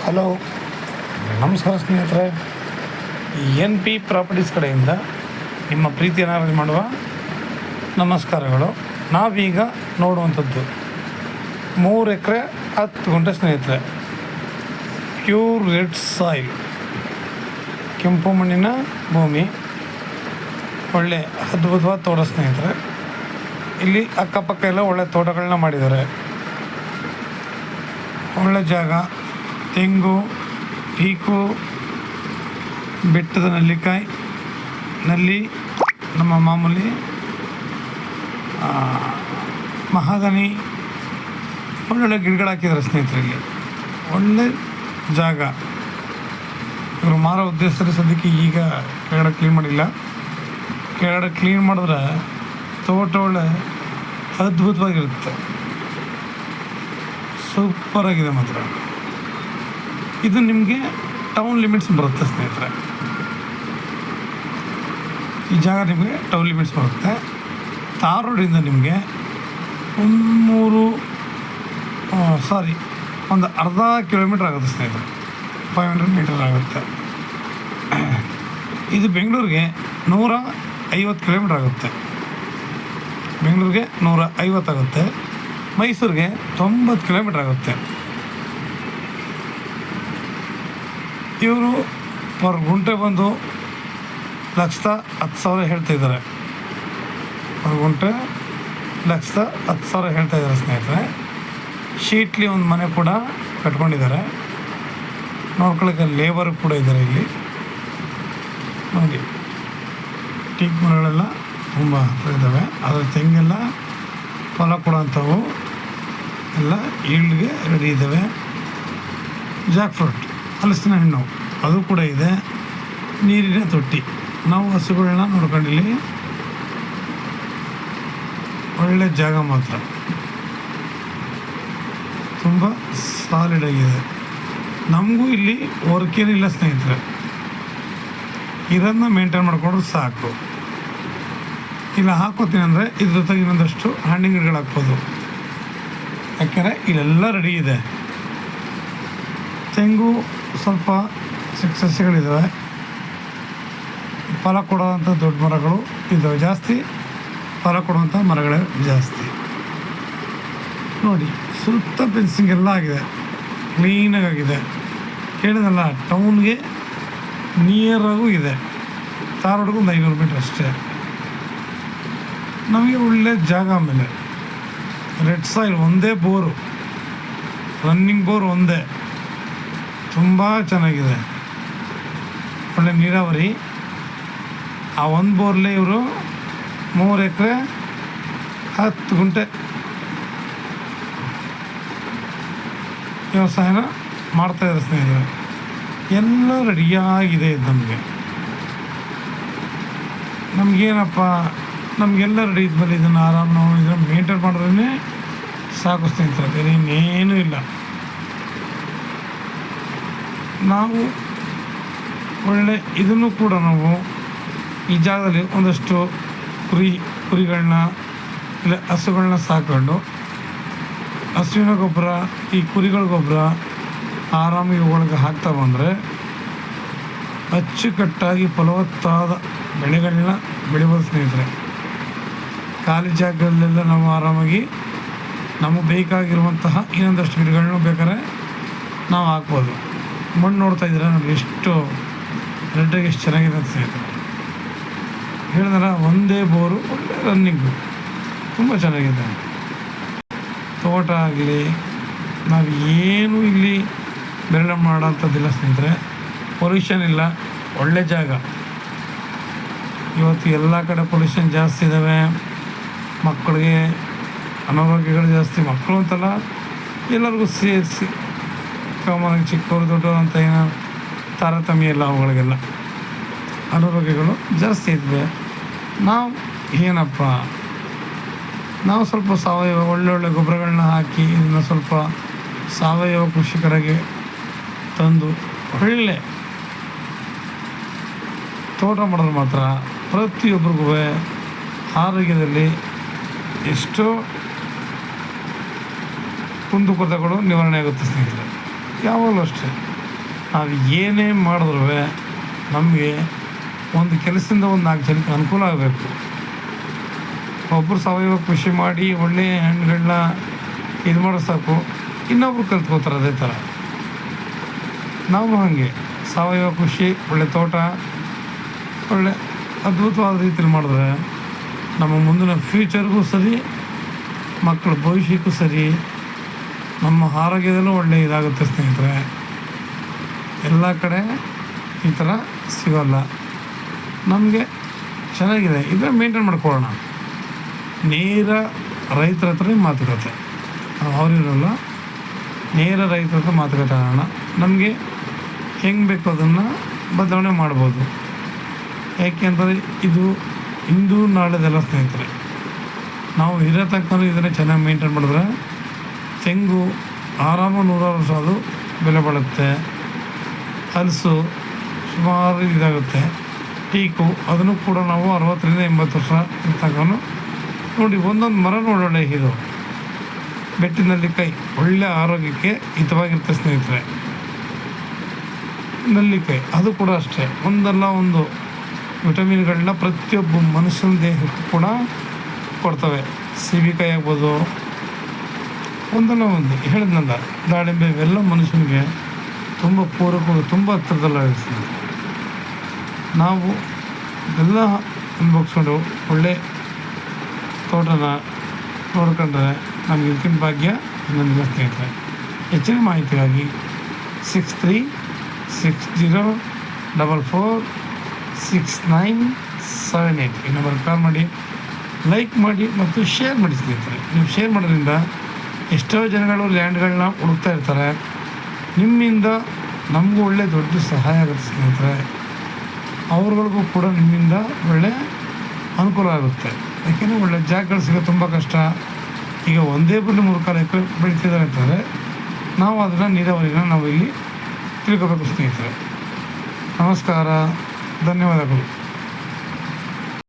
Hello, ನಮಸ್ಕಾರ ಸ್ನೇಹಿತರೆ. NP properties ಕಡೆಯಿಂದ ನಿಮ್ಮ ಪ್ರೀತಿಯನ್ನು ಅರ್ಜಿ ಮಾಡುವ ನಮಸ್ಕಾರಗಳು. ನಾವೀಗ ನೋಡುವಂಥದ್ದು 3 ಎಕರೆ 10 ಗುಂಟೆ ಸ್ನೇಹಿತರೆ. ಪ್ಯೂರ್ ರೆಡ್ ಸಾಯಿಲ್, ಕೆಂಪು ಮಣ್ಣಿನ ಭೂಮಿ, ಒಳ್ಳೆ ಅದ್ಭುತವಾದ ತೋಟ ಸ್ನೇಹಿತರೆ. ಇಲ್ಲಿ ಅಕ್ಕಪಕ್ಕ ಎಲ್ಲ ಒಳ್ಳೆ ತೋಟಗಳನ್ನ ಮಾಡಿದ್ದಾರೆ. ಒಳ್ಳೆ ಜಾಗ, ತೆಂಗು, ಪೀಕು, ಬೆಟ್ಟದ ನೆಲ್ಲಿಕಾಯಿ, ನಲ್ಲಿ, ನಮ್ಮ ಮಾಮೂಲಿ ಮಹಾಗನಿ, ಒಳ್ಳೊಳ್ಳೆ ಗಿಡಗಳು ಹಾಕಿದ್ದಾರೆ ಸ್ನೇಹಿತರೆ. ಇಲ್ಲಿ ಒಳ್ಳೆ ಜಾಗ. ಇವರು ಮಾರೋ ಉದ್ದೇಶದಲ್ಲಿ ಸದ್ಯಕ್ಕೆ ಈಗ ಕೆಳಗಡೆ ಕ್ಲೀನ್ ಮಾಡಿಲ್ಲ. ಕೆಳಗಡೆ ಕ್ಲೀನ್ ಮಾಡಿದ್ರೆ ತೋಟ ಒಳ್ಳೆ ಅದ್ಭುತವಾಗಿರುತ್ತೆ. ಸೂಪರಾಗಿದೆ ಮಾತ್ರ. ಇದು ನಿಮಗೆ ಟೌನ್ ಲಿಮಿಟ್ಸ್ ಬರುತ್ತೆ ಸ್ನೇಹಿತರೆ. ಈ ಜಾಗ ನಿಮಗೆ ಟೌನ್ ಲಿಮಿಟ್ಸ್ ಬರುತ್ತೆ. ತಾರ್ ರೋಡಿಂದ ನಿಮಗೆ ಒಂದು ಅರ್ಧ ಕಿಲೋಮೀಟ್ರ್ ಆಗುತ್ತೆ ಸ್ನೇಹಿತರೆ. 500 ಮೀಟರ್ ಆಗುತ್ತೆ. ಇದು ಬೆಂಗಳೂರಿಗೆ 150 ಕಿಲೋಮೀಟ್ರ್ ಆಗುತ್ತೆ. ಬೆಂಗಳೂರಿಗೆ 150 ಆಗುತ್ತೆ. ಮೈಸೂರಿಗೆ 90 ಕಿಲೋಮೀಟ್ರ್ ಆಗುತ್ತೆ. ಇವರು ಪರ್ ಗುಂಟೆ ಬಂದು 1,10,000 ಹೇಳ್ತಾಯಿದ್ದಾರೆ. ಪರ್ ಗುಂಟೆ 1,10,000 ಹೇಳ್ತಾಯಿದ್ದಾರೆ ಸ್ನೇಹಿತರೆ. ಶೀಟ್ಲಿ ಒಂದು ಮನೆ ಕೂಡ ಕಟ್ಕೊಂಡಿದ್ದಾರೆ. ನೋಡ್ಕೊಳ್ಳೋಕೆ ಲೇಬರ್ ಕೂಡ ಇದ್ದಾರೆ ಇಲ್ಲಿ ನೋಡಿ. ಟೀಕ್ ಮರಗಳೆಲ್ಲ ತುಂಬ ಹತ್ರ ಇದ್ದಾವೆ. ಅದರ ತೆಂಗೆಲ್ಲ ಫಲ ಕೊಡೋಂಥವು ಎಲ್ಲ ಈಲ್ಡ್ಗೆ ರೆಡಿ ಇದ್ದಾವೆ. ಜಾಕ್ ಫ್ರೂಟ್, ಹಲಸಿನ ಹಣ್ಣು, ಅದು ಕೂಡ ಇದೆ. ನೀರಿನ ತೊಟ್ಟಿ. ನಾವು ಹಸುಗಳನ್ನ ನೋಡ್ಕೊಂಡಿಲ್ಲಿ ಒಳ್ಳೆ ಜಾಗ ಮಾತ್ರ. ತುಂಬ ಸಾಲಿಡ್ ಆಗಿದೆ. ನಮಗೂ ಇಲ್ಲಿ ವರ್ಕ್ ಏನಿಲ್ಲ ಸ್ನೇಹಿತರೆ. ಇದನ್ನು ಮೇಂಟೈನ್ ಮಾಡಿಕೊಂಡ್ರೆ ಸಾಕು. ಇಲ್ಲ ಹಾಕೋತೀನಿ ಅಂದರೆ ಇದ್ರ ಜೊತೆಗೆ ಇನ್ನೊಂದಷ್ಟು ಹಣ್ಣಿನ ಗಿಡಗಳು ಹಾಕ್ಬೋದು. ಯಾಕೆಂದರೆ ಇಲ್ಲೆಲ್ಲ ರೆಡಿ ಇದೆ. ತೆಂಗು ಸ್ವಲ್ಪ ಸಸ್ಯಗಳಿದ್ದಾವೆ. ಫಲ ಕೊಡುವಂಥ ದೊಡ್ಡ ಮರಗಳು ಇದ್ದಾವೆ. ಜಾಸ್ತಿ ಫಲ ಕೊಡುವಂಥ ಮರಗಳೇ ಜಾಸ್ತಿ. ನೋಡಿ, ಸುತ್ತ ಫೆನ್ಸಿಂಗ್ ಎಲ್ಲ ಆಗಿದೆ, ಕ್ಲೀನಾಗಿದೆ. ಹೇಳಿದಲ್ಲ, ಟೌನ್ಗೆ ನಿಯರಾಗೂ ಇದೆ. ತಾರೋಡ್ಗೂ ಒಂದು 500 ಮೀಟ್ರ್ ಅಷ್ಟೇ. ನಮಗೆ ಒಳ್ಳೆ ಜಾಗ. ಆಮೇಲೆ ರೆಡ್ ಸಾಯಿಲ್, ಒಂದೇ ಬೋರು, ರನ್ನಿಂಗ್ ಬೋರ್ ಒಂದೇ. ತುಂಬ ಚೆನ್ನಾಗಿದೆ. ಒಳ್ಳೆ ನೀರಾವರಿ. ಆ ಒಂದು ಬೋರ್ಲೆ ಇವರು 3 ಎಕರೆ 10 ಗುಂಟೆ ವ್ಯವಸಾಯನ ಮಾಡ್ತಾಯಿದ್ದಾರೆ ಸ್ನೇಹಿತರೆ. ಎಲ್ಲ ರೆಡಿಯಾಗಿದೆ. ಇದು ನಮಗೇನಪ್ಪ, ನಮಗೆಲ್ಲ ರೆಡಿ ಇದ್ಮೇಲೆ ಇದನ್ನು ಆರಾಮ ನಾವು ಇದನ್ನು ಮೇಂಟೈನ್ ಮಾಡಿದ್ರೇ ಸಾಕು ಸ್ನೇಹಿತರೆ. ಬೇರೆ ಇನ್ನೇನೂ ಇಲ್ಲ. ನಾವು ಒಳ್ಳೆ ಇದನ್ನು ಕೂಡ ನಾವು ಈ ಜಾಗದಲ್ಲಿ ಒಂದಷ್ಟು ಕುರಿಗಳನ್ನ ಇಲ್ಲ ಹಸುಗಳನ್ನ ಸಾಕೊಂಡು ಹಸುವಿನ ಗೊಬ್ಬರ, ಈ ಕುರಿಗಳ ಗೊಬ್ಬರ ಆರಾಮಾಗಿ ಇವುಗಳಿಗೆ ಹಾಕ್ತಾ ಬಂದರೆ ಅಚ್ಚುಕಟ್ಟಾಗಿ ಫಲವತ್ತಾದ ಬೆಳೆಗಳನ್ನ ಬೆಳಿಬೋದು ಸ್ನೇಹಿತರೆ. ಖಾಲಿ ಜಾಗದಲ್ಲೆಲ್ಲ ನಾವು ಆರಾಮಾಗಿ ನಮಗೆ ಬೇಕಾಗಿರುವಂತಹ ಇನ್ನೊಂದಷ್ಟು ಗಿಡಗಳನ್ನೂ ಬೇಕಾದ್ರೆ ನಾವು ಹಾಕ್ಬೋದು. ಮಣ್ಣು ನೋಡ್ತಾ ಇದ್ದೀರಾ ನೋಡಿ, ಎಷ್ಟು ರೆಡ್ಡಾಗಿ ಎಷ್ಟು ಚೆನ್ನಾಗಿದೆ ಅಂತ ಸ್ನೇಹಿತರೆ. ಹೇಳಿದ್ರೆ ಒಂದೇ ಬೋರು, ಒಳ್ಳೆ ರನ್ನಿಂಗು, ತುಂಬ ಚೆನ್ನಾಗಿದೆ. ತೋಟ ಆಗಲಿ ನಾವು ಏನು ಇಲ್ಲಿ ಬೆರಳು ಮಾಡೋಂಥದ್ದಿಲ್ಲ ಸ್ನೇಹಿತರೆ. ಪೊಲ್ಯೂಷನ್ ಇಲ್ಲ, ಒಳ್ಳೆ ಜಾಗ. ಇವತ್ತು ಎಲ್ಲ ಕಡೆ ಪೊಲ್ಯೂಷನ್ ಜಾಸ್ತಿ ಇದ್ದಾವೆ. ಮಕ್ಕಳಿಗೆ ಅನಾರೋಗ್ಯಗಳು ಜಾಸ್ತಿ. ಮಕ್ಕಳು ಅಂತಲ್ಲ, ಎಲ್ಲರಿಗೂ ಸೇರಿಸಿ ಕಾಮನಾಗಿ ಚಿಕ್ಕವರು ದೊಡ್ಡವರು ಅಂತ ಏನೋ ತಾರತಮ್ಯ ಇಲ್ಲ. ಅವುಗಳಿಗೆಲ್ಲ ಅನಾರೋಗ್ಯಗಳು ಜಾಸ್ತಿ ಇದ್ವಿ. ನಾವು ಏನಪ್ಪ, ನಾವು ಸ್ವಲ್ಪ ಸಾವಯವ ಒಳ್ಳೊಳ್ಳೆ ಗೊಬ್ಬರಗಳನ್ನ ಹಾಕಿ ಇದನ್ನು ಸ್ವಲ್ಪ ಸಾವಯವ ಕೃಷಿ ಕಡೆಗೆ ತಂದು ಒಳ್ಳೆ ತೋಟ ಮಾಡಿದ್ರೆ ಮಾತ್ರ ಪ್ರತಿಯೊಬ್ಬರಿಗೂ ಆರೋಗ್ಯದಲ್ಲಿ ಎಷ್ಟೋ ಕುಂದುಕೊರತೆಗಳು ನಿವಾರಣೆ ಆಗುತ್ತೆ ಸ್ನೇಹಿತರೆ. ಯಾವಾಗಲೂ ಅಷ್ಟೇ ನಾವು ಏನೇ ಮಾಡಿದ್ರೂ ನಮಗೆ ಒಂದು ಕೆಲಸದಿಂದ ಒಂದು 4 ಜನಕ್ಕೆ ಅನುಕೂಲ ಆಗಬೇಕು. ಒಬ್ಬರು ಸಾವಯವ ಕೃಷಿ ಮಾಡಿ ಒಳ್ಳೆಯ ಹಣ್ಣುಗಳನ್ನ ಇದು ಮಾಡೋ ಸಾಕು, ಇನ್ನೊಬ್ರು ಕಲ್ತ್ಕೋತಾರೆ ಅದೇ ಥರ. ನಾವು ಹಾಗೆ ಸಾವಯವ ಕೃಷಿ, ಒಳ್ಳೆ ತೋಟ, ಒಳ್ಳೆ ಅದ್ಭುತವಾದ ರೀತಿಯಲ್ಲಿ ಮಾಡಿದ್ರೆ ನಮ್ಮ ಮುಂದಿನ ಫ್ಯೂಚರ್ಗೂ ಸರಿ, ಮಕ್ಕಳ ಭವಿಷ್ಯಕ್ಕೂ ಸರಿ, ನಮ್ಮ ಆರೋಗ್ಯದಲ್ಲೂ ಒಳ್ಳೆ ಇದಾಗುತ್ತೆ ಸ್ನೇಹಿತರೆ. ಎಲ್ಲ ಕಡೆ ಈ ಥರ ಸಿಗೋಲ್ಲ. ನಮಗೆ ಚೆನ್ನಾಗಿದೆ, ಇದನ್ನ ಮೇಂಟೈನ್ ಮಾಡ್ಕೊಳ್ಳೋಣ. ನೇರ ರೈತರ ಹತ್ರ ಮಾತುಕತೆ, ಅವರಿರಲ್ಲ, ನೇರ ರೈತರ ಹತ್ರ ಮಾತುಕತೆ ಆಡೋಣ. ನಮಗೆ ಹೆಂಗೆ ಬೇಕು ಅದನ್ನು ಬದಲಾವಣೆ ಮಾಡ್ಬೋದು. ಯಾಕೆಂದರೆ ಇದು ಇಂದು ನಾಳೆದೆಲ್ಲ ಸ್ನೇಹಿತರೆ. ನಾವು ಇರೋ ತನಕ ಇದನ್ನು ಚೆನ್ನಾಗಿ ಮೇಂಟೈನ್ ಮಾಡಿದ್ರೆ ತೆಂಗು ಆರಾಮ 100 ವರ್ಷ ಅದು ಬೆಲೆ ಬಾಳುತ್ತೆ. ಹಲಸು ಸುಮಾರು ಇದಾಗುತ್ತೆ. ಟೀಕು ಅದನ್ನು ಕೂಡ ನಾವು 60ರಿಂದ 80 ವರ್ಷ ಇರ್ತಕ್ಕ ನೋಡಿ. ಒಂದೊಂದು ಮರ ಒಳ್ಳೊಳ್ಳೆ ಇದು ಬೆಟ್ಟಿನಲ್ಲಿಕಾಯಿ ಒಳ್ಳೆ ಆರೋಗ್ಯಕ್ಕೆ ಹಿತವಾಗಿರುತ್ತೆ ಸ್ನೇಹಿತರೆ. ನೆಲ್ಲಿಕಾಯಿ ಅದು ಕೂಡ ಅಷ್ಟೇ, ಒಂದಲ್ಲ ಒಂದು ವಿಟಮಿನ್ಗಳನ್ನ ಪ್ರತಿಯೊಬ್ಬ ಮನುಷ್ಯನ ದೇಹಕ್ಕೂ ಕೂಡ ಕೊಡ್ತವೆ. ಸೀಬೆಕಾಯಿ ಆಗ್ಬೋದು, ಒಂದಲ್ಲ ಒಂದು ಹೇಳಿದ್ನಲ್ಲ, ದಾಳಿಂಬೆ, ಇವೆಲ್ಲ ಮನುಷ್ಯನಿಗೆ ತುಂಬ ಪೂರಕವಾಗಿ ತುಂಬ ಹತ್ತಿರದಲ್ಲಾಗಿರ್ತದೆ. ನಾವು ಎಲ್ಲ ಅನುಭವಿಸ್ಕೊಂಡು ಒಳ್ಳೆ ತೋಟನ ನೋಡ್ಕೊಂಡ್ರೆ ನಮಗೆ ಇದಕ್ಕಿಂತ ಭಾಗ್ಯ ಇನ್ನೊಂದಿಲ್ಲ ಸ್ನೇಹಿತರೆ. ಹೆಚ್ಚಿನ ಮಾಹಿತಿಗಾಗಿ 6360446978 ಈ ನಂಬರ್ ಕಾಲ್ ಮಾಡಿ, ಲೈಕ್ ಮಾಡಿ ಮತ್ತು ಶೇರ್ ಮಾಡಿ ಸ್ನೇಹಿತರೆ. ನೀವು ಶೇರ್ ಮಾಡೋದ್ರಿಂದ ಎಷ್ಟೋ ಜನಗಳು ಲ್ಯಾಂಡ್ಗಳನ್ನ ಹುಡುಕ್ತಾ ಇರ್ತಾರೆ. ನಿಮ್ಮಿಂದ ನಮಗೂ ಒಳ್ಳೆ ದೊಡ್ಡ ಸಹಾಯ ಆಗುತ್ತೆ ಸ್ನೇಹಿತರೆ. ಅವ್ರಗಳಿಗೂ ಕೂಡ ನಿಮ್ಮಿಂದ ಒಳ್ಳೆ ಅನುಕೂಲ ಆಗುತ್ತೆ. ಯಾಕೆಂದರೆ ಒಳ್ಳೆ ಜಾಗಗಳು ಸಿಗೋದು ತುಂಬ ಕಷ್ಟ. ಈಗ ಒಂದೇ ಬರಲಿ 3-4 ಎಕರೆ ಬೆಳೀತಿದ್ದಾರೆ ಅಂತಂದರೆ ನಾವು ಅದನ್ನು ನೀರಾವರಿನ ನಾವು ಇಲ್ಲಿ ತಿಳ್ಕೋಬೇಕು ಸ್ನೇಹಿತರೆ. ನಮಸ್ಕಾರ, ಧನ್ಯವಾದಗಳು.